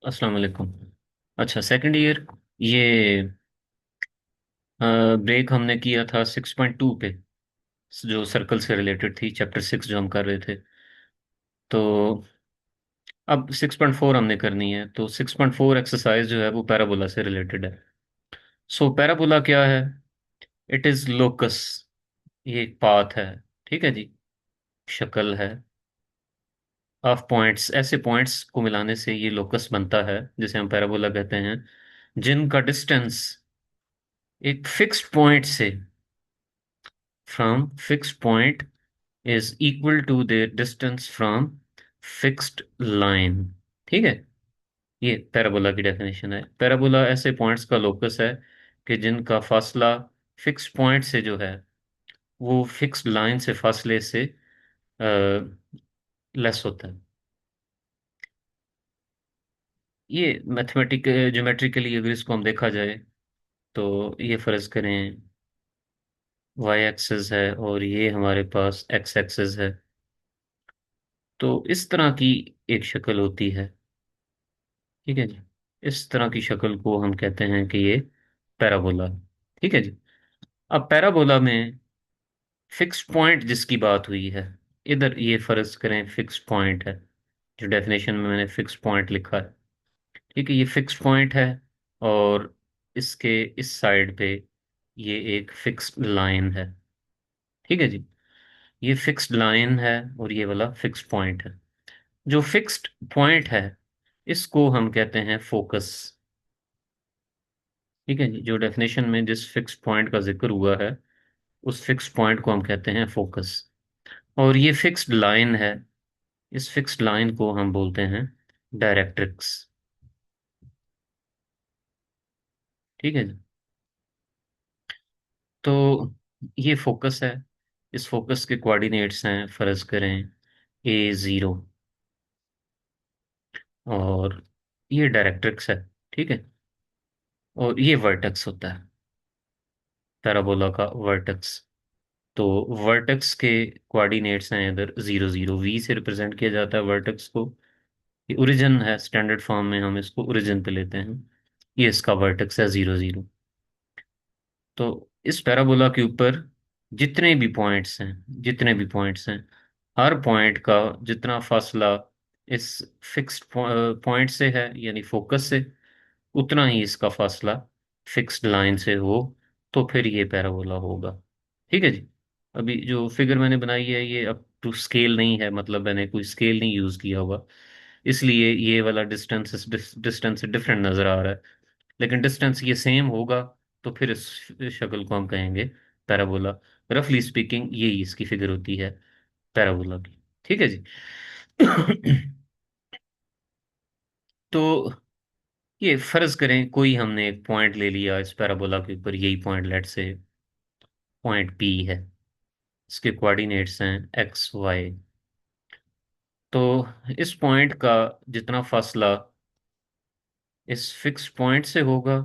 अस्सलाम वालेकुम। अच्छा, सेकंड ईयर। ये ब्रेक हमने किया था 6.2 पे, जो सर्कल से रिलेटेड थी, चैप्टर 6 जो हम कर रहे थे। तो अब 6.4 हमने करनी है, तो 6.4 एक्सरसाइज जो है वो पैराबोला से रिलेटेड है। सो पैराबोला क्या है? It is locus. ये एक पाथ है, ठीक है जी, शक्ल है ऑफ पॉइंट्स। ऐसे पॉइंट्स को मिलाने से ये लोकस बनता है, जिसे हम पैराबोला कहते हैं, जिनका डिस्टेंस एक फिक्स्ड पॉइंट से, from fixed point, is equal to their distance from fixed line। ठीक है, ये पैराबोला की डेफिनेशन है। पैराबोला ऐसे पॉइंट्स का लोकस है कि जिनका फासला फिक्स पॉइंट से जो है वो फिक्स्ड लाइन से फासले से लेस होता है। ये मैथमेटिक ज्योमेट्रिकली अगर इसको हम देखा जाए, तो ये फर्ज करें वाई एक्सिस है और ये हमारे पास एक्स एक्सिस है, तो इस तरह की एक शक्ल होती है। ठीक है जी, इस तरह की शक्ल को हम कहते हैं कि ये पैराबोला है। ठीक है जी। अब पैराबोला में फिक्स पॉइंट जिसकी बात हुई है, इधर ये फर्ज करें फिक्स पॉइंट है, जो डेफिनेशन में मैंने फिक्स पॉइंट लिखा है। ठीक है, ये फिक्स पॉइंट है और इसके इस साइड पे ये एक फिक्स्ड लाइन है। ठीक है जी, ये फिक्स्ड लाइन है और ये वाला फिक्स पॉइंट है। जो फिक्स्ड पॉइंट है इसको हम कहते हैं फोकस। ठीक है जी, जो डेफिनेशन में जिस फिक्स पॉइंट का जिक्र हुआ है उस फिक्स पॉइंट को हम कहते हैं फोकस। और ये फिक्स्ड लाइन है, इस फिक्स्ड लाइन को हम बोलते हैं डायरेक्ट्रिक्स। ठीक है जी। तो ये फोकस है, इस फोकस के कोऑर्डिनेट्स हैं, फर्ज करें A0, और ये डायरेक्ट्रिक्स है। ठीक है, और ये वर्टेक्स होता है, पैराबोला का वर्टेक्स। तो वर्टेक्स के कोऑर्डिनेट्स हैं इधर 0 0, V से रिप्रेजेंट किया जाता है वर्टेक्स को। ये ओरिजिन है, स्टैंडर्ड फॉर्म में हम इसको ओरिजिन पे लेते हैं। ये इसका वर्टेक्स है 0 0। तो इस पैराबोला के ऊपर जितने भी पॉइंट्स हैं, हर पॉइंट का जितना फासला इस फिक्स्ड पॉइंट से है यानी फोकस से, उतना ही इसका फासला फिक्स्ड लाइन से हो, तो फिर ये पैराबोला होगा। ठीक है जी। अभी जो फिगर मैंने बनाई है ये अप टू स्केल नहीं है, मतलब मैंने कोई स्केल नहीं यूज किया होगा, इसलिए ये वाला डिस्टेंस डिस्टेंस से डिफरेंट नजर आ रहा है। लेकिन डिस्टेंस ये सेम होगा, तो फिर इस शक्ल को हम कहेंगे पैराबोला। रफली स्पीकिंग यही इसकी फिगर होती है पैराबोला की। ठीक है जी। तो ये फर्ज करें कोई हमने एक पॉइंट ले लिया इस पैराबोला के ऊपर, यही पॉइंट लेट से पॉइंट पी है, इसके कोऑर्डिनेट्स हैं एक्स वाई। तो इस पॉइंट का जितना फासला इस फिक्स पॉइंट से होगा,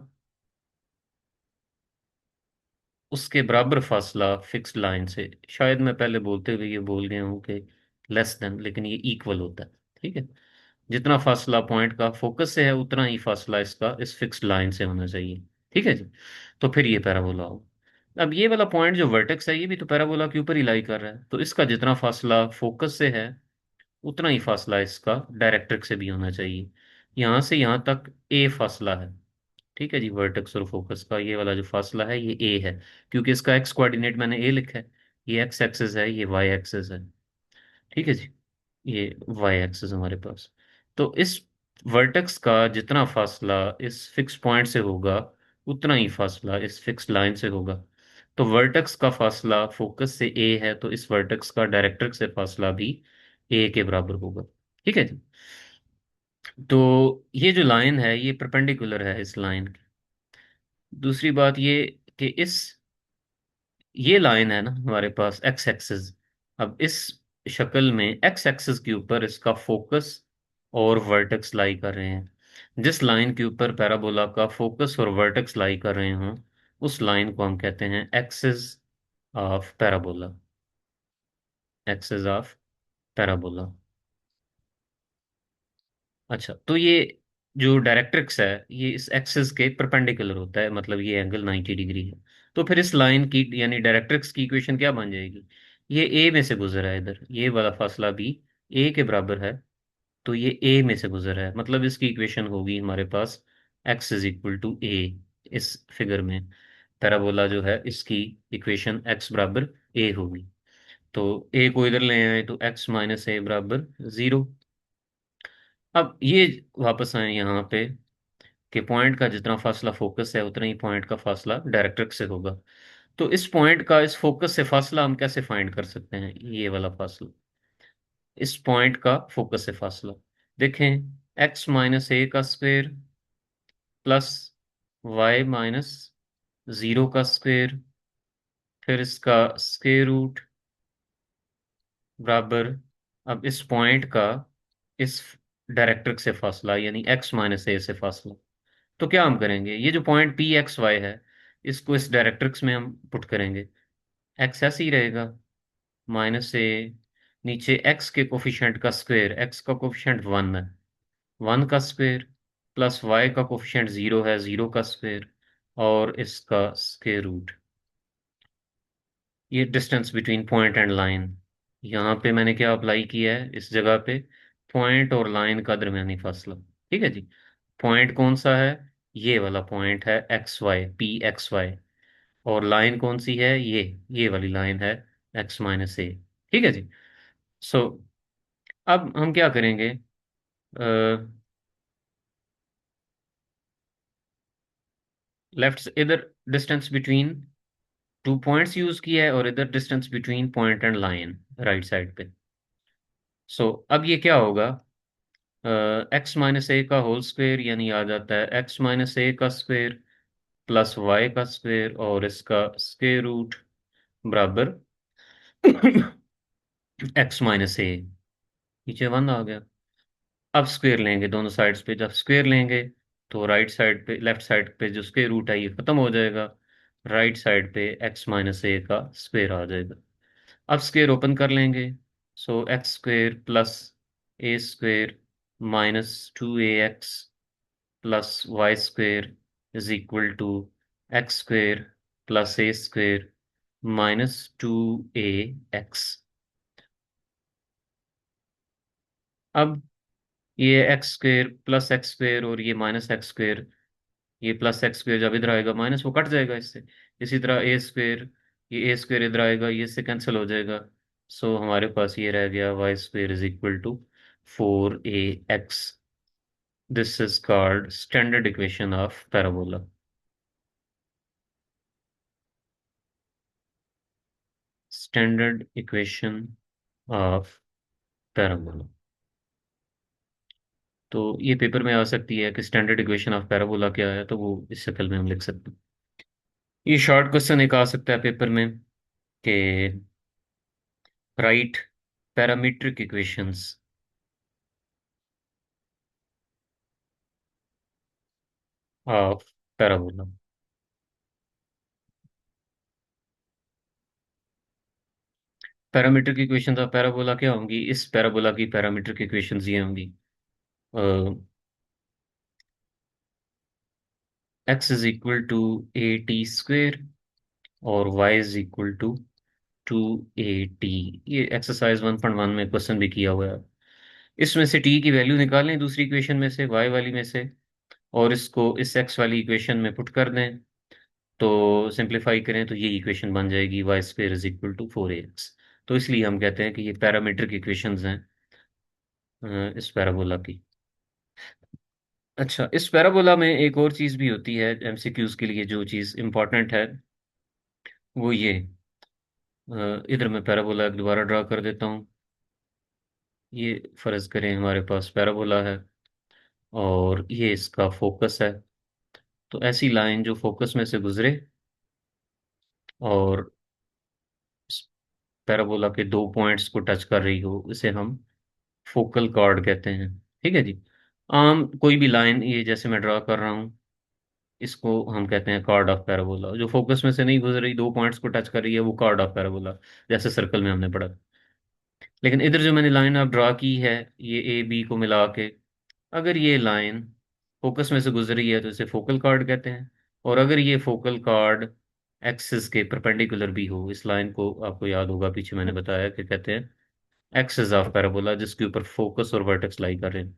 उसके बराबर फासला फिक्स लाइन से, शायद मैं पहले बोलते हुए ये बोल गया हूँ कि लेस देन, लेकिन ये इक्वल होता है। ठीक है, जितना फासला पॉइंट का फोकस से है उतना ही फासला इसका इस फिक्स लाइन से होना चाहिए। ठीक है जी, तो फिर ये पैराबोला हो। अब ये वाला पॉइंट जो वर्टेक्स है ये भी तो पैराबोला के ऊपर ही लाई कर रहा है, तो इसका जितना फासला फोकस से है उतना ही फासला इसका डायरेक्ट्रिक्स से भी होना चाहिए। यहाँ से यहाँ तक ए फासला है। ठीक है जी, वर्टेक्स और फोकस का ये वाला जो फासला है ये ए है, क्योंकि इसका एक्स कोऑर्डिनेट मैंने ए लिखा है। ये एक्स एक्सिस है, ये वाई एक्सिस है। ठीक है जी, ये वाई एक्सिस हमारे पास। तो इस वर्टेक्स का जितना फासला इस फिक्स पॉइंट से होगा उतना ही फासला इस फिक्स लाइन से होगा। तो वर्टेक्स का फासला फोकस से ए है, तो इस वर्टेक्स का डायरेक्ट्रिक्स से फासला भी ए के बराबर होगा। ठीक है जी। तो ये जो लाइन है ये परपेंडिकुलर है इस लाइन की। दूसरी बात ये कि इस ये लाइन है ना हमारे पास एक्स एक्सिस। अब इस शक्ल में एक्स एक्सिस के ऊपर इसका फोकस और वर्टेक्स लाई कर रहे हैं। जिस लाइन के ऊपर पैराबोला का फोकस और वर्टेक्स लाई कर रहे हों, उस लाइन को हम कहते हैं axis of parabola. Axis of parabola. अच्छा, तो ये जो डायरेक्ट्रिक्स है ये इस एक्सिस के परपेंडिकुलर होता है, मतलब ये एंगल 90 डिग्री है। तो फिर इस लाइन की यानी डायरेक्ट्रिक्स की इक्वेशन क्या बन जाएगी? ये ए में से गुजर रहा है, इधर ये वाला फासला भी ए के बराबर है, तो ये ए में से गुजर रहा है, मतलब इसकी इक्वेशन होगी हमारे पास एक्स इज इक्वल टू ए। इस फिगर में पैराबोला जो है इसकी इक्वेशन एक्स बराबर ए होगी। तो ए को इधर ले आए तो एक्स माइनस ए बराबर 0। अब ये वापस आए यहाँ पे कि पॉइंट का जितना फासला फोकस है उतना ही पॉइंट का फासला डायरेक्ट्रिक्स से होगा। तो इस पॉइंट का इस फोकस से फासला हम कैसे फाइंड कर सकते हैं? ये वाला फासला, इस पॉइंट का फोकस से फासला देखें, एक्स माइनस ए का स्क्वायर प्लस वाई माइनस 0 का स्क्वायर, फिर इसका स्क्वायर रूट बराबर, अब इस पॉइंट का इस डायरेक्ट्रिक्स से फासला यानी एक्स माइनस ए से फासला। तो क्या हम करेंगे, ये जो पॉइंट पी एक्स वाई है इसको इस डायरेक्ट्रिक्स में हम पुट करेंगे। एक्स ऐसे ही रहेगा, माइनस ए, नीचे एक्स के कोफिशिएंट का स्क्वायर, एक्स का कोफिशिएंट 1 है, 1 का स्क्वायर, प्लस वाई का कोफिशिएंट 0 है, 0 का स्क्वायर, और इसका स्क्वायर रूट। ये distance between point and line, यहाँ पे मैंने क्या अप्लाई किया है इस जगह पे, पॉइंट और लाइन का दरमियानी फासला। ठीक है जी। पॉइंट कौन सा है? ये वाला पॉइंट है X Y, P X Y. और लाइन कौन सी है? ये वाली लाइन है एक्स माइनस ए। ठीक है जी। सो अब हम क्या करेंगे, लेफ्ट इधर distance between two points use किया है और इधर distance between point and line right side पे। सो अब ये क्या होगा, एक्स माइनस ए का होल स्क्वायर यानी आ जाता है एक्स माइनस ए का स्क्वायर प्लस वाई का स्क्वायर और इसका स्क्वायर रूट बराबर एक्स माइनस ए, नीचे 1 आ गया। अब स्क्वायर लेंगे दोनों साइड्स पे, जब स्क्वायर लेंगे तो राइट साइड पे लेफ्ट साइड पे जो स्क्वायर रूट है ये खत्म हो जाएगा, राइट साइड पे एक्स माइनस ए का स्क्वायर आ जाएगा। अब स्क्वायर ओपन कर लेंगे, so x square plus a square minus 2ax plus y square is equal to x square plus a square minus 2ax। अब ये x square plus x square और ये माइनस एक्स स्क्वायर, ये plus x square जब इधर आएगा minus वो cut जाएगा इससे। इसी तरह ए स्क्वायर, ये ए स्क्वायर इधर आएगा ये इससे कैंसिल हो जाएगा। सो हमारे पास ये रह गया Y square is equal to 4ax। This is called standard equation of parabola. Standard equation of parabola. तो ये पेपर में आ सकती है कि स्टैंडर्ड इक्वेशन ऑफ पैराबोला क्या है, तो वो इस शक्ल में हम लिख सकते हैं। ये शॉर्ट क्वेश्चन एक आ सकता है पेपर में कि write parametric equations of parabola. Parametric equations of parabola क्या होंगी, इस पैराबोला की पैरामीट्रिक इक्वेशंस ये होंगी, x is equal to a t square और y is equal to 2at। ये एक्सरसाइज 1.1 में क्वेश्चन भी किया हुआ है। इसमें से टी की वैल्यू निकालें दूसरी इक्वेशन में से, वाई वाली में से, और इसको इस एक्स वाली इक्वेशन में पुट कर दें। तो सिंप्लीफाई करें तो ये इक्वेशन बन जाएगी Y square is equal to 4ax। तो इसलिए हम कहते हैं कि ये पैरामीट्रिक इक्वेशंस हैं इस पैराबोला की। अच्छा, इस पैराबोला में एक और चीज़ भी होती है एमसीक्यूज के लिए, जो चीज़ इंपॉर्टेंट है वो ये, इधर मैं पैराबोला दोबारा ड्रा कर देता हूँ। ये फर्ज करें हमारे पास पैराबोला है और ये इसका फोकस है। तो ऐसी लाइन जो फोकस में से गुजरे और पैराबोला के दो पॉइंट्स को टच कर रही हो, इसे हम फोकल कॉर्ड कहते हैं। ठीक है जी। आम कोई भी लाइन ये जैसे मैं ड्रा कर रहा हूँ, इसको हम कहते हैं कॉर्ड ऑफ पैराबोला। जो फोकस में से नहीं गुजर रही, दो पॉइंट्स को टच कर रही है, वो कॉर्ड ऑफ पैराबोला, जैसे सर्कल में हमने पढ़ा। लेकिन इधर जो मैंने लाइन अब ड्रा की है ये ए बी को मिला के, अगर ये लाइन फोकस में से गुजर रही है तो इसे फोकल कार्ड कहते हैं। और अगर ये फोकल कार्ड एक्सिस के परपेंडिकुलर भी हो, इस लाइन को आपको याद होगा पीछे मैंने बताया कि कहते हैं एक्सिस ऑफ पैराबोला, जिसके ऊपर फोकस और वर्टेक्स लाई कर रहे हैं।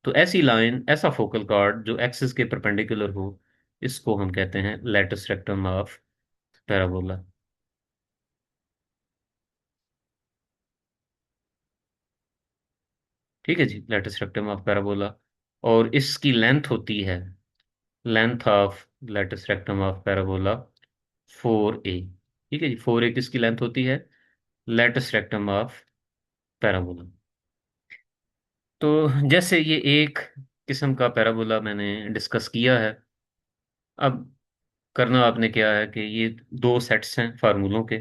तो ऐसी लाइन, ऐसा फोकल कार्ड जो एक्सिस के परपेंडिकुलर हो, इसको हम कहते हैं लैटिस रेक्टम ऑफ पैराबोला। ठीक है जी, लैटिस रेक्टम ऑफ पैराबोला। और इसकी लेंथ होती है, length of lattice rectum of parabola 4a। ठीक है जी, 4a किसकी लेंथ होती है? Lattice rectum of parabola. तो जैसे ये एक किस्म का पैराबोला मैंने डिस्कस किया है, अब करना आपने क्या है कि ये दो सेट्स हैं फार्मूलों के,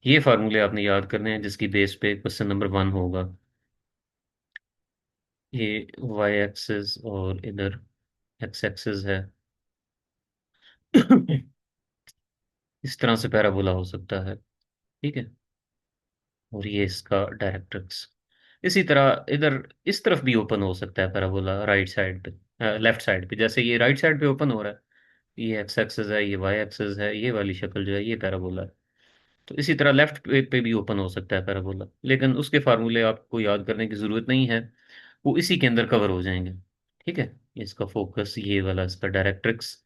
ये फार्मूले आपने याद करने हैं जिसकी बेस पे क्वेश्चन नंबर 1 होगा। ये वाई एक्सिस और इधर एक्स एक्सिस है। इस तरह से पैराबोला हो सकता है। ठीक है, और ये इसका डायरेक्ट्रिक्स। इसी तरह इधर इस तरफ भी ओपन हो सकता है पैराबोला, राइट साइड पे, लेफ्ट साइड पे, जैसे ये राइट साइड पे ओपन हो रहा है। ये एक्स एक्सिस है, ये वाई एक्सिस है, ये वाली शक्ल जो है ये पैराबोला है। तो इसी तरह लेफ्ट पे भी ओपन हो सकता है पैराबोला, लेकिन उसके फार्मूले आपको याद करने की ज़रूरत नहीं है, वो इसी के अंदर कवर हो जाएंगे। ठीक है, इसका फोकस ये वाला, इसका डायरेक्ट्रिक्स।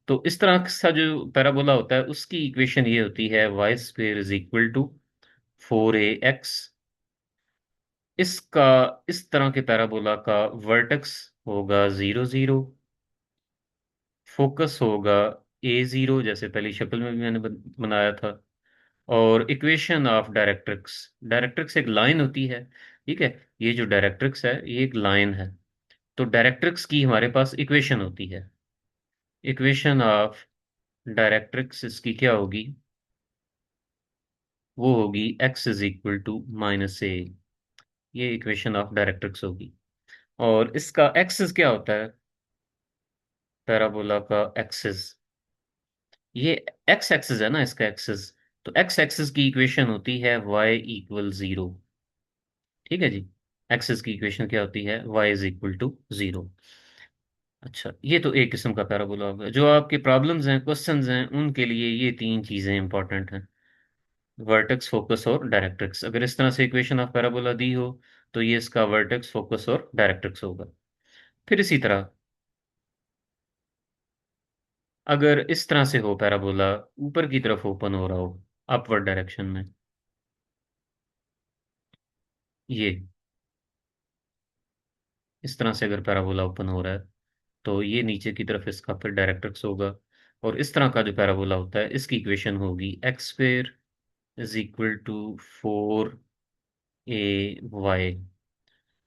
तो इस तरह का जो पैराबोला होता है उसकी इक्वेशन ये होती है Y square is equal to 4ax। इसका, इस तरह के पैराबोला का वर्टेक्स होगा 0 0, फोकस होगा a 0, जैसे पहली शक्ल में भी मैंने बनाया था। और इक्वेशन ऑफ डायरेक्ट्रिक्स, डायरेक्ट्रिक्स एक लाइन होती है। ठीक है, ये जो डायरेक्ट्रिक्स है ये एक लाइन है। तो डायरेक्ट्रिक्स की हमारे पास इक्वेशन होती है, इक्वेशन ऑफ डायरेक्ट्रिक्स इसकी क्या होगी? वो होगी x is equal to -a। ये इक्वेशन ऑफ डायरेक्ट्रिक्स होगी। और इसका एक्सिस क्या होता है पैराबोला का? एक्सिस, ये एक्स एक्सिस है ना इसका एक्सिस। तो एक्स एक्सिस की इक्वेशन होती है y इक्वल 0। ठीक है जी, एक्सिस की इक्वेशन क्या होती है? y is equal to 0। अच्छा, ये तो एक किस्म का पैराबोला होगा। जो आपके प्रॉब्लम्स हैं, क्वेश्चंस हैं, उनके लिए ये तीन चीज़ें इंपॉर्टेंट हैं, वर्टेक्स, फोकस और डायरेक्ट्रिक्स। अगर इस तरह से इक्वेशन ऑफ पैराबोला दी हो तो ये इसका वर्टेक्स, फोकस और डायरेक्ट्रिक्स होगा। फिर इसी तरह अगर इस तरह से हो पैराबोला, ऊपर की तरफ ओपन हो रहा हो अपवर्ड डायरेक्शन में, ये इस तरह से अगर पैराबोला ओपन हो रहा है तो ये नीचे की तरफ इसका फिर डायरेक्ट्रिक्स होगा। और इस तरह का जो पैराबोला होता है इसकी इक्वेशन होगी X square is equal to 4ay।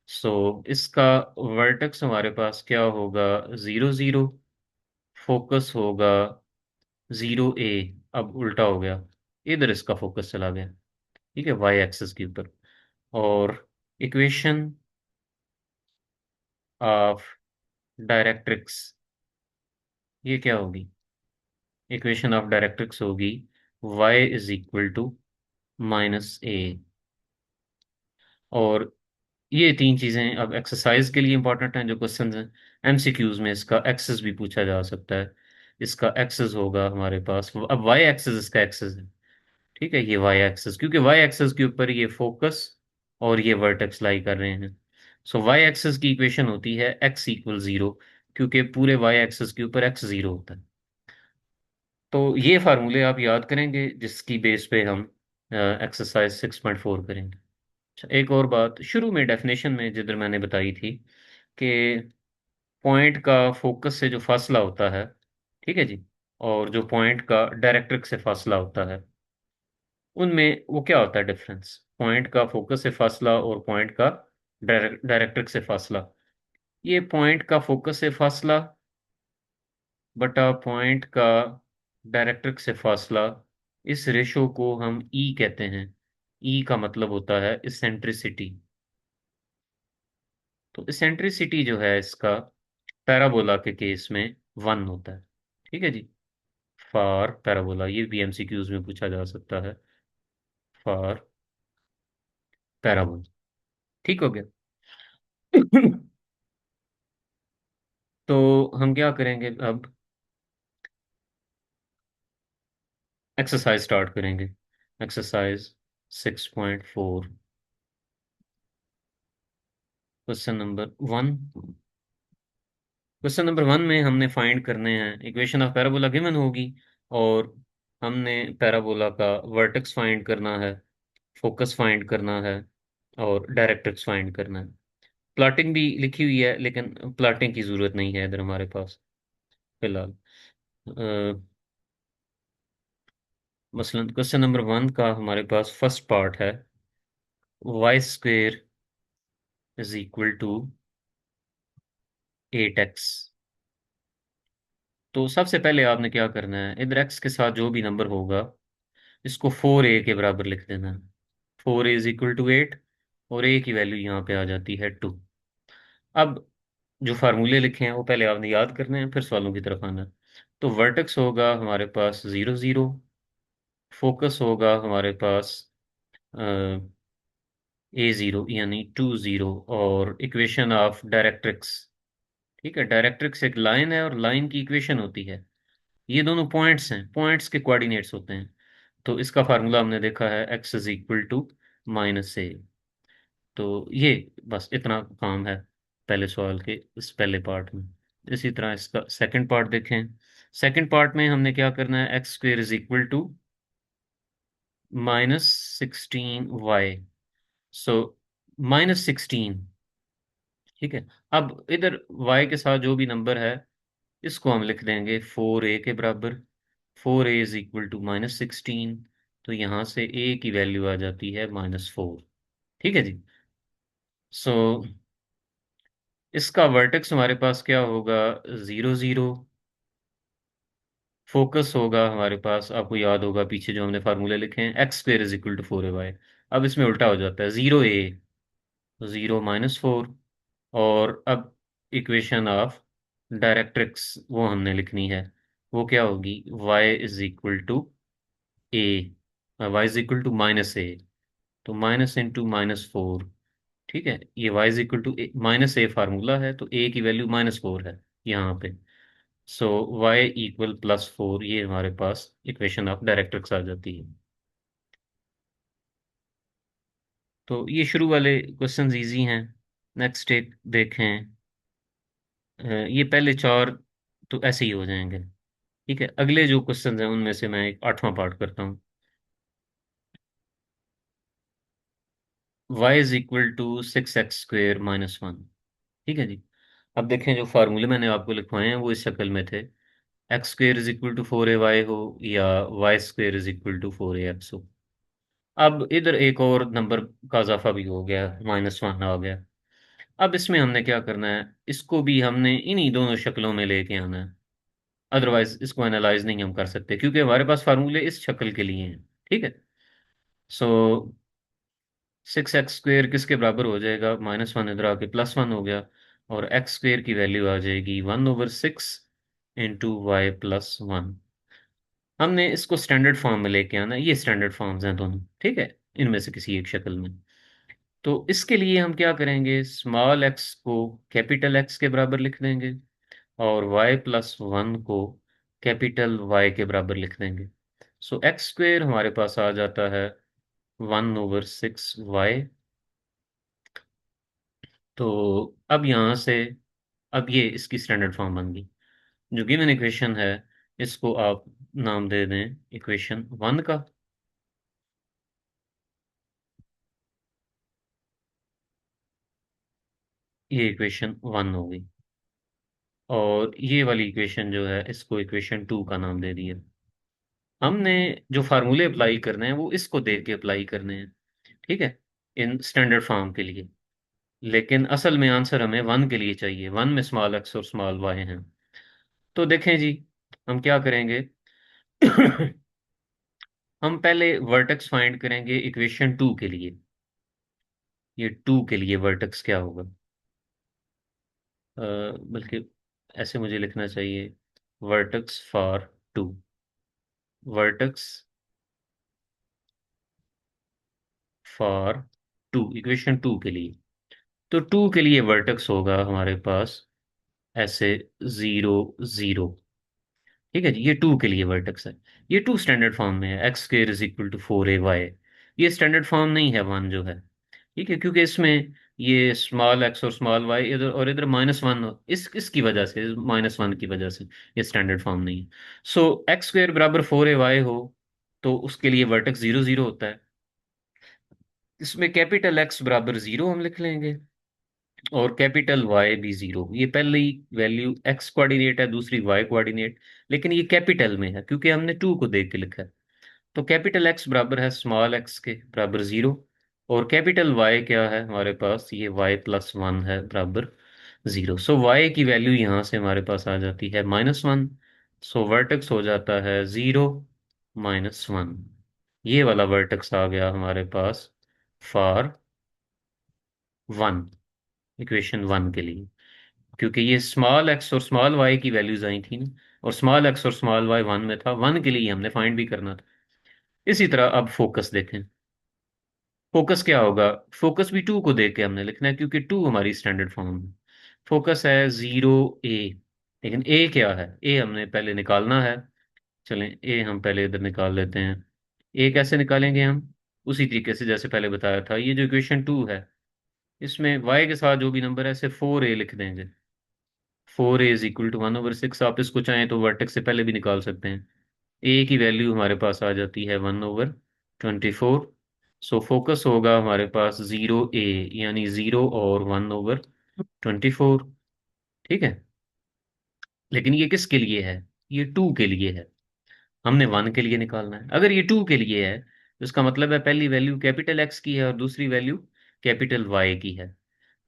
So इसका वर्टेक्स हमारे पास क्या होगा? 0 0, फोकस होगा 0a। अब उल्टा हो गया, इधर इसका फोकस चला गया। ठीक है, वाई एक्सिस के ऊपर। और इक्वेशन ऑफ डायरेक्ट्रिक्स ये क्या होगी? इक्वेशन ऑफ डायरेक्ट्रिक्स होगी y is equal to -a। और ये तीन चीज़ें अब एक्सरसाइज के लिए इंपॉर्टेंट हैं, जो क्वेश्चन हैं एमसीक्यूज में इसका एक्सेस भी पूछा जा सकता है। इसका एक्सेस होगा हमारे पास, अब वाई एक्सेस इसका एक्सेस है। ठीक है, ये वाई एक्सेस, क्योंकि वाई एक्सेस के ऊपर ये फोकस और ये वर्टेक्स लाई कर रहे हैं। सो वाई एक्सेस की इक्वेशन होती है x इक्वल 0, क्योंकि पूरे वाई एक्सेस के ऊपर x 0 होता है। तो ये फार्मूले आप याद करेंगे जिसकी बेस पे हम एक्सरसाइज 6.4 करेंगे। अच्छा, एक और बात, शुरू में डेफिनेशन में जिधर मैंने बताई थी कि पॉइंट का फोकस से जो फासला होता है, ठीक है जी, और जो पॉइंट का डायरेक्ट्रिक्स से फासला होता है, उनमें वो क्या होता है डिफरेंस? पॉइंट का फोकस से फासला और पॉइंट का डायरेक्ट्रिक्स से फासला। ये पॉइंट का फोकस से फासला बटा पॉइंट का डायरेक्ट्रिक्स से फासला, इस रेशो को हम ई कहते हैं। ई का मतलब होता है इसेंट्रिसिटी। तो इसेंट्रिसिटी जो है इसका पैराबोला के केस में 1 होता है। ठीक है जी, फॉर पैराबोला, ये भी एमसीक्यूज में पूछा जा सकता है, फॉर पैराबोला। ठीक हो गया। तो हम क्या करेंगे अब, एक्सरसाइज स्टार्ट करेंगे। Exercise 6.4, question number 1। Question number 1 में हमने फाइंड करने हैं, इक्वेशन ऑफ पैराबोला गिवन होगी, और हमने पैराबोला का वर्टेक्स फाइंड करना है, फोकस फाइंड करना है, और डायरेक्ट्रिक्स फाइंड करना है। प्लॉटिंग भी लिखी हुई है, लेकिन प्लॉटिंग की ज़रूरत नहीं है इधर हमारे पास फिलहाल। मसलन क्वेश्चन नंबर 1 का हमारे पास फर्स्ट पार्ट है, y² is equal to 8x। तो सबसे पहले आपने क्या करना है, इधर x के साथ जो भी नंबर होगा इसको 4a के बराबर लिख देना है। 4a इज इक्वल टू 8, और a की वैल्यू यहाँ पे आ जाती है 2। अब जो फार्मूले लिखे हैं वो पहले आपने याद करने हैं, फिर सवालों की तरफ आना है। तो वर्टेक्स होगा हमारे पास 0 0, फोकस होगा हमारे पास a0 यानी 2 0, और इक्वेशन ऑफ डायरेक्ट्रिक्स। ठीक है, डायरेक्ट्रिक्स एक लाइन है और लाइन की इक्वेशन होती है। ये दोनों पॉइंट्स हैं, पॉइंट्स के कोऑर्डिनेट्स होते हैं। तो इसका फार्मूला हमने देखा है, x is equal to -a। तो ये बस इतना काम है पहले सवाल के इस पहले पार्ट में। इसी तरह इसका सेकंड पार्ट देखें। सेकंड पार्ट में हमने क्या करना है, x² is equal to -16y। सो -16। ठीक है। अब इधर y के साथ जो भी नंबर है इसको हम लिख देंगे 4a के बराबर। 4a इज इक्वल टू -16, तो यहाँ से a की वैल्यू आ जाती है -4। ठीक है जी। सो इसका वर्टेक्स हमारे पास क्या होगा, 0 0। फोकस होगा हमारे पास, आपको याद होगा पीछे जो हमने फार्मूले लिखे हैं, x² is equal to 4ay। अब इसमें उल्टा हो जाता है, 0a 0 -4। और अब इक्वेशन ऑफ डायरेक्ट्रिक्स वो हमने लिखनी है, वो क्या होगी, y is equal to a, y is equal to -a, तो माइनस इंटू -4। ठीक है, ये y is equal to -a formula है, तो a की वैल्यू -4 है यहाँ पे। सो y इक्वल +4, ये हमारे पास इक्वेशन ऑफ डायरेक्ट्रिक्स आ जाती है। तो ये शुरू वाले क्वेश्चंस इजी हैं। नेक्स्ट एक देखें। ये पहले चार तो ऐसे ही हो जाएंगे। ठीक है, अगले जो क्वेश्चंस हैं उनमें से मैं एक आठवां पार्ट करता हूँ। y is equal to 6x² -1। ठीक है जी। अब देखें, जो फार्मूले मैंने आपको लिखवाए हैं वो इस शक्ल में थे, x² is equal to 4ay हो, या y² is equal to 4ax हो। अब इधर एक और नंबर का इजाफा भी हो गया, -1 आ गया। अब इसमें हमने क्या करना है, इसको भी हमने इन्हीं दोनों शक्लों में लेके आना है। अदरवाइज इसको एनालाइज नहीं हम कर सकते, क्योंकि हमारे पास फार्मूले इस शक्ल के लिए हैं। ठीक है। सो 6x² किसके बराबर हो जाएगा, -1 इधर आके +1 हो गया, और x² की वैल्यू आ जाएगी 1/6 इंटू y+1। हमने इसको स्टैंडर्ड फॉर्म में लेके आना है, ये स्टैंडर्ड फॉर्म्स हैं दोनों। ठीक है, इनमें से किसी एक शक्ल में। तो इसके लिए हम क्या करेंगे, स्मॉल x को कैपिटल X के बराबर लिख देंगे, और y+1 को कैपिटल Y के बराबर लिख देंगे। सो x² हमारे पास आ जाता है 1/6y। तो अब यहाँ से, अब ये इसकी स्टैंडर्ड फॉर्म बन गई। जो गिवन इक्वेशन है इसको आप नाम दे दें इक्वेशन 1 का। ये इक्वेशन 1 हो गई, और ये वाली इक्वेशन जो है इसको इक्वेशन 2 का नाम दे दिया। हमने जो फार्मूले अप्लाई करने हैं वो इसको देख के अप्लाई करने हैं। ठीक है, इन स्टैंडर्ड फॉर्म के लिए। लेकिन असल में आंसर हमें 1 के लिए चाहिए, 1 में स्मॉल x और स्मॉल y हैं। तो देखें जी, हम क्या करेंगे। हम पहले वर्टेक्स फाइंड करेंगे इक्वेशन 2 के लिए। ये 2 के लिए वर्टेक्स क्या होगा, बल्कि ऐसे मुझे लिखना चाहिए, vertex for 2। Vertex for 2, equation 2 के लिए। तो 2 के लिए वर्टेक्स होगा हमारे पास ऐसे 0 0। ठीक है जी, ये टू के लिए वर्टेक्स है। ये टू स्टैंडर्ड फॉर्म में है, X square is equal to 4ay। ये स्टैंडर्ड फॉर्म नहीं है वन जो है। ठीक है, क्योंकि इसमें ये स्मॉल एक्स और स्मॉल वाई इधर और इधर -1, इसकी वजह से, -1 की वजह से ये स्टैंडर्ड फॉर्म नहीं है। सो एक्स स्क्र बराबर 4ay हो तो उसके लिए वर्टेक्स 0 0 होता है। इसमें कैपिटल एक्स बराबर 0 हम लिख लेंगे, और कैपिटल वाई भी 0। ये पहली वैल्यू एक्स कोऑर्डिनेट है, दूसरी वाई कोऑर्डिनेट, लेकिन ये कैपिटल में है क्योंकि हमने टू को देख के लिखा है। तो कैपिटल एक्स बराबर है स्मॉल एक्स के बराबर 0, और कैपिटल वाई क्या है हमारे पास, ये y+1 है बराबर 0। सो y की वैल्यू यहाँ से हमारे पास आ जाती है -1। सो वर्टेक्स हो जाता है 0 -1। ये वाला वर्टेक्स आ गया हमारे पास फॉर 1, इक्वेशन 1 के लिए, क्योंकि ये स्मॉल एक्स और स्मॉल वाई की वैल्यूज आई थी ना, और स्मॉल एक्स और स्मॉल वाई 1 में था, 1 के लिए हमने फाइंड भी करना था। इसी तरह अब फोकस देखें। फोकस क्या होगा, फोकस भी टू को देख के हमने लिखना है क्योंकि टू हमारी स्टैंडर्ड फॉर्म है। फोकस है 0 a, लेकिन ए क्या है, ए हमने पहले निकालना है। चलें ए हम पहले इधर निकाल लेते हैं। ए कैसे निकालेंगे हम, उसी तरीके से जैसे पहले बताया था। ये जो इक्वेशन 2 है, इसमें y के साथ जो भी नंबर है सिर्फ 4a लिख देंगे। 4a is equal to 1/6। आप इसको चाहें तो वर्टेक्स से पहले भी निकाल सकते हैं। ए की वैल्यू हमारे पास आ जाती है 1/24। सो फोकस होगा हमारे पास 0 a, यानी 0 और 1/24। ठीक है, लेकिन ये किसके लिए है, ये टू के लिए है। हमने 1 के लिए निकालना है। अगर ये टू के लिए है तो इसका मतलब है पहली वैल्यू कैपिटल एक्स की है और दूसरी वैल्यू कैपिटल वाई की है।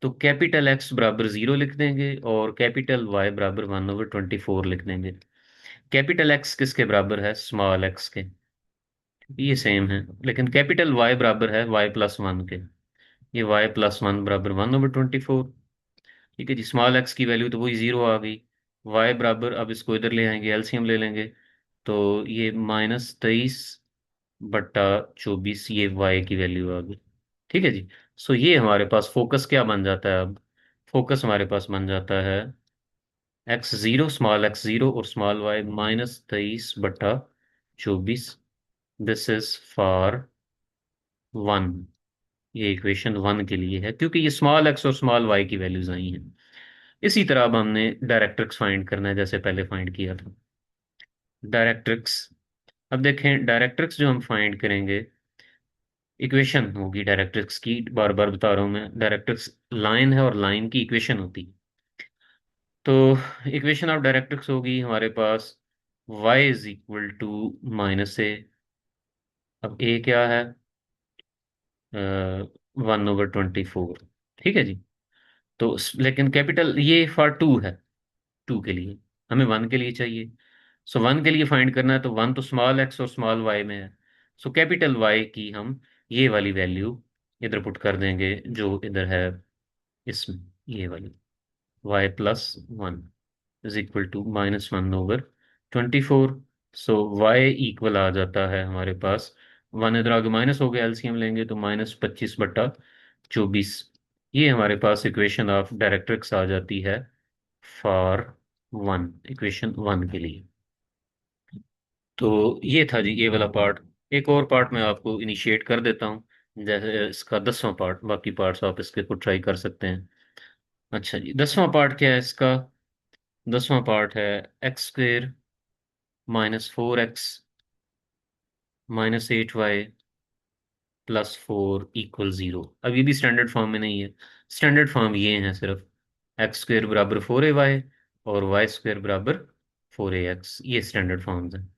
तो कैपिटल एक्स बराबर 0 लिख देंगे और कैपिटल वाई बराबर 1/24 लिख देंगे। कैपिटल एक्स किसके बराबर है, स्मॉल एक्स के। ये सेम है, लेकिन कैपिटल वाई बराबर है y+1 के। ये y+1 बराबर 1/24। ठीक है जी, स्मॉल एक्स की वैल्यू तो वही 0 आ गई। वाई बराबर, अब इसको इधर ले आएंगे, एलसीएम ले लेंगे, तो ये -23/24, ये वाई की वैल्यू आ गई। ठीक है जी। सो ये हमारे पास फोकस क्या बन जाता है अब, फोकस हमारे पास बन जाता है x0, स्मॉल x0 और small Y -23/24। This is for 1। ये इक्वेशन 1 के लिए है क्योंकि ये स्मॉल एक्स और स्मॉल वाई की वैल्यूज आई हैं। इसी तरह अब हमने डायरेक्ट्रिक्स फाइंड करना है जैसे पहले फाइंड किया था। डायरेक्ट्रिक्स, अब देखें डायरेक्ट्रिक्स जो हम फाइंड करेंगे, इक्वेशन होगी डायरेक्ट्रिक्स की, बार बार बता रहा हूँ मैं, डायरेक्ट्रिक्स लाइन है और लाइन की इक्वेशन होती है। तो इक्वेशन ऑफ डायरेक्ट्रिक्स होगी हमारे पास y is equal to -a। अब a क्या है, 1/24। ठीक है जी। तो लेकिन कैपिटल ये फॉर टू है, टू के लिए, हमें 1 के लिए चाहिए। सो 1 के लिए फाइंड करना है तो 1 तो स्मॉल एक्स और स्मॉल वाई में है। सो कैपिटल वाई की हम ये वाली वैल्यू इधर पुट कर देंगे जो इधर है, इसमें ये वाली y+1 is equal to -1/24। So y equal आ जाता है हमारे पास, 1 इधर आगे माइनस हो गया, एलसीएम लेंगे तो -25/24। ये हमारे पास इक्वेशन ऑफ डायरेक्ट्रिक्स आ जाती है फॉर 1, इक्वेशन 1 के लिए। तो ये था जी ये वाला पार्ट। एक और पार्ट मैं आपको इनिशिएट कर देता हूँ, जैसे इसका 10वां पार्ट, बाकी पार्ट्स आप इसके को ट्राई कर सकते हैं। अच्छा जी, 10वां पार्ट क्या है इसका, 10वां पार्ट है x² -4x -8y +4 = 0। अब ये भी स्टैंडर्ड फॉर्म में नहीं है। स्टैंडर्ड फॉर्म ये है सिर्फ x² बराबर 4ay और y² बराबर 4ax, ये स्टैंडर्ड फॉर्म्स हैं।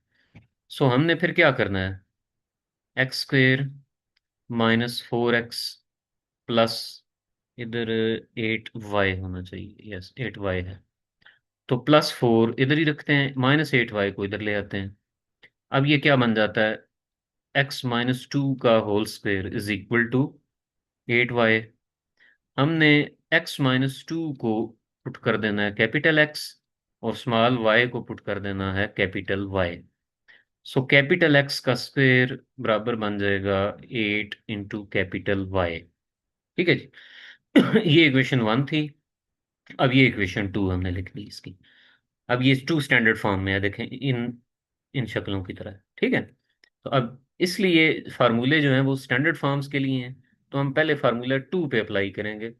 सो हमने फिर क्या करना है, x² -4x प्लस इधर 8y होना चाहिए, यस 8y है। तो +4 इधर ही रखते हैं, -8y को इधर ले आते हैं। अब ये क्या बन जाता है, x-2 का whole square is equal to 8y। हमने x-2 को पुट कर देना है कैपिटल X और स्मॉल y को पुट कर देना है capital Y। So capital X का स्क्वायर बराबर बन जाएगा 8 इंटू कैपिटल Y। ठीक है जी। ये इक्वेशन 1 थी। अब ये इक्वेशन टू हमने लिख ली इसकी। अब ये टू स्टैंडर्ड फॉर्म में है, देखें इन इन शक्लों की तरह, ठीक है। तो अब इसलिए फार्मूले जो हैं वो स्टैंडर्ड फॉर्म्स के लिए हैं। तो हम पहले फार्मूला टू पे अप्लाई करेंगे,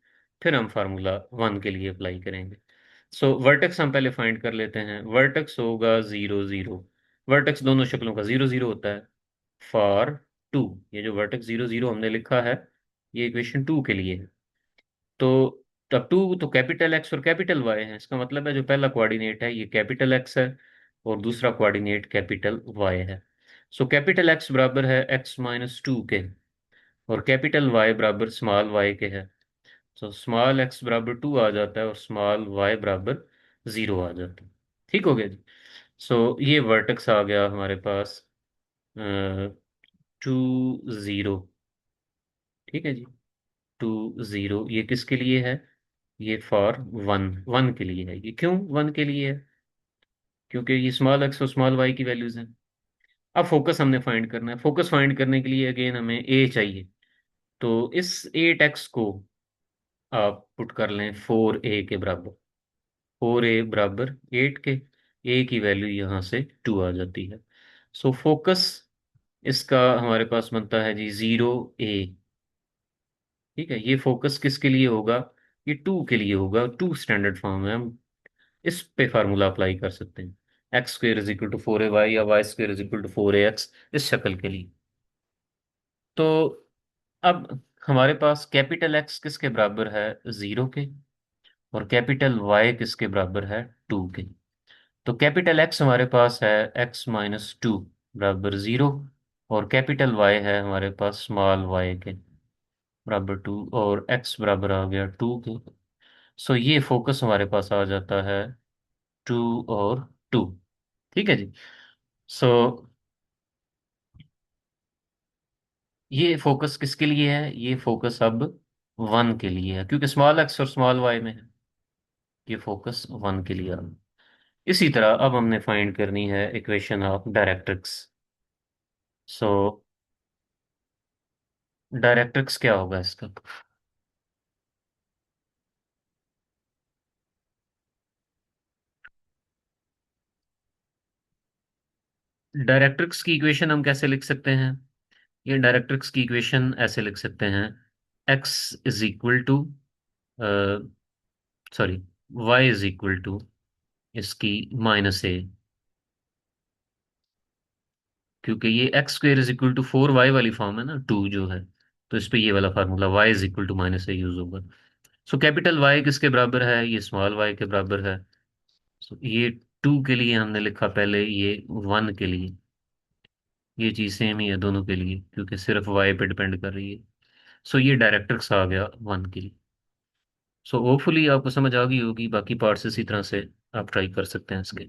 फिर हम फार्मूला वन के लिए अप्लाई करेंगे। सो वर्टेक्स हम पहले फाइंड कर लेते हैं। वर्टेक्स होगा जीरो जीरो। वर्टेक्स दोनों शक्लों का जीरो जीरो होता है। फॉर टू, ये जो वर्टेक्स जीरो जीरो हमने लिखा है, ये इक्वेशन टू के लिए है। तो तब टू तो कैपिटल एक्स और कैपिटल वाई है, इसका मतलब है जो पहला कोऑर्डिनेट है ये कैपिटल एक्स है, और दूसरा कोऑर्डिनेट कैपिटल वाई है। सो कैपिटल एक्स बराबर है एक्स माइनस टू के, और कैपिटल वाई बराबर स्मॉल वाई के है। सो स्मॉल एक्स बराबर टू आ जाता है, और स्मॉल वाई बराबर जीरो आ जाता है। ठीक हो गया जी। सो ये वर्टेक्स आ गया हमारे पास टू जीरो। ठीक है जी। टू जीरो ये किसके लिए है? ये फॉर वन, वन के लिए है। ये क्यों वन के लिए है? क्योंकि ये स्मॉल एक्स और स्मॉल वाई की वैल्यूज हैं। अब फोकस हमने फाइंड करना है। फोकस फाइंड करने के लिए अगेन हमें ए चाहिए। तो इस एट एक्स को आप पुट कर लें फोर ए के बराबर। फोर ए बराबर एट के, ए की वैल्यू यहाँ से टू आ जाती है। सो फोकस इसका हमारे पास बनता है जी जीरो ए। ठीक है, ये फोकस किसके लिए होगा? ये टू के लिए होगा। टू स्टैंडर्ड फॉर्म है, हम इस पे फार्मूला अप्लाई कर सकते हैं। X square is equal to four a y, या y square is equal to four a x, इस शक्ल के लिए। तो अब हमारे पास कैपिटल एक्स किसके बराबर है? जीरो के। और कैपिटल वाई किसके बराबर है? टू के। तो कैपिटल एक्स हमारे पास है एक्स माइनस टू बराबर जीरो, और कैपिटल वाई है हमारे पास स्मॉल वाई के बराबर टू, और एक्स बराबर आ गया टू के। सो ये फोकस हमारे पास आ जाता है टू और टू। ठीक है जी। सो ये फोकस किसके लिए है? ये फोकस अब वन के लिए है, क्योंकि स्मॉल एक्स और स्मॉल वाई में है। ये फोकस वन के लिए है। इसी तरह अब हमने फाइंड करनी है equation of directrix. So directrix क्या होगा इसका? डायरेक्ट्रिक्स की इक्वेशन हम कैसे लिख सकते हैं? ये डायरेक्ट्रिक्स की इक्वेशन ऐसे लिख सकते हैं। X is equal to, sorry, Y is equal to इसकी माइनस ए। क्योंकि ये X square is equal to four Y वाली फॉर्म है ना, टू जो है, तो इस पे ये वाला formula y is equal to minus a use होगा। सो कैपिटल वाई किसके बराबर है? ये स्मॉल वाई के बराबर है। सो ये टू के लिए हमने लिखा पहले, ये वन के लिए। ये चीज़ सेम ही है दोनों के लिए, क्योंकि सिर्फ वाई पे डिपेंड कर रही है। सो ये डायरेक्ट्रिक्स आ गया वन के लिए। सो होपफुली आपको समझ आ गई होगी। बाकी पार्ट्स इसी तरह से आप ट्राई कर सकते हैं इसके।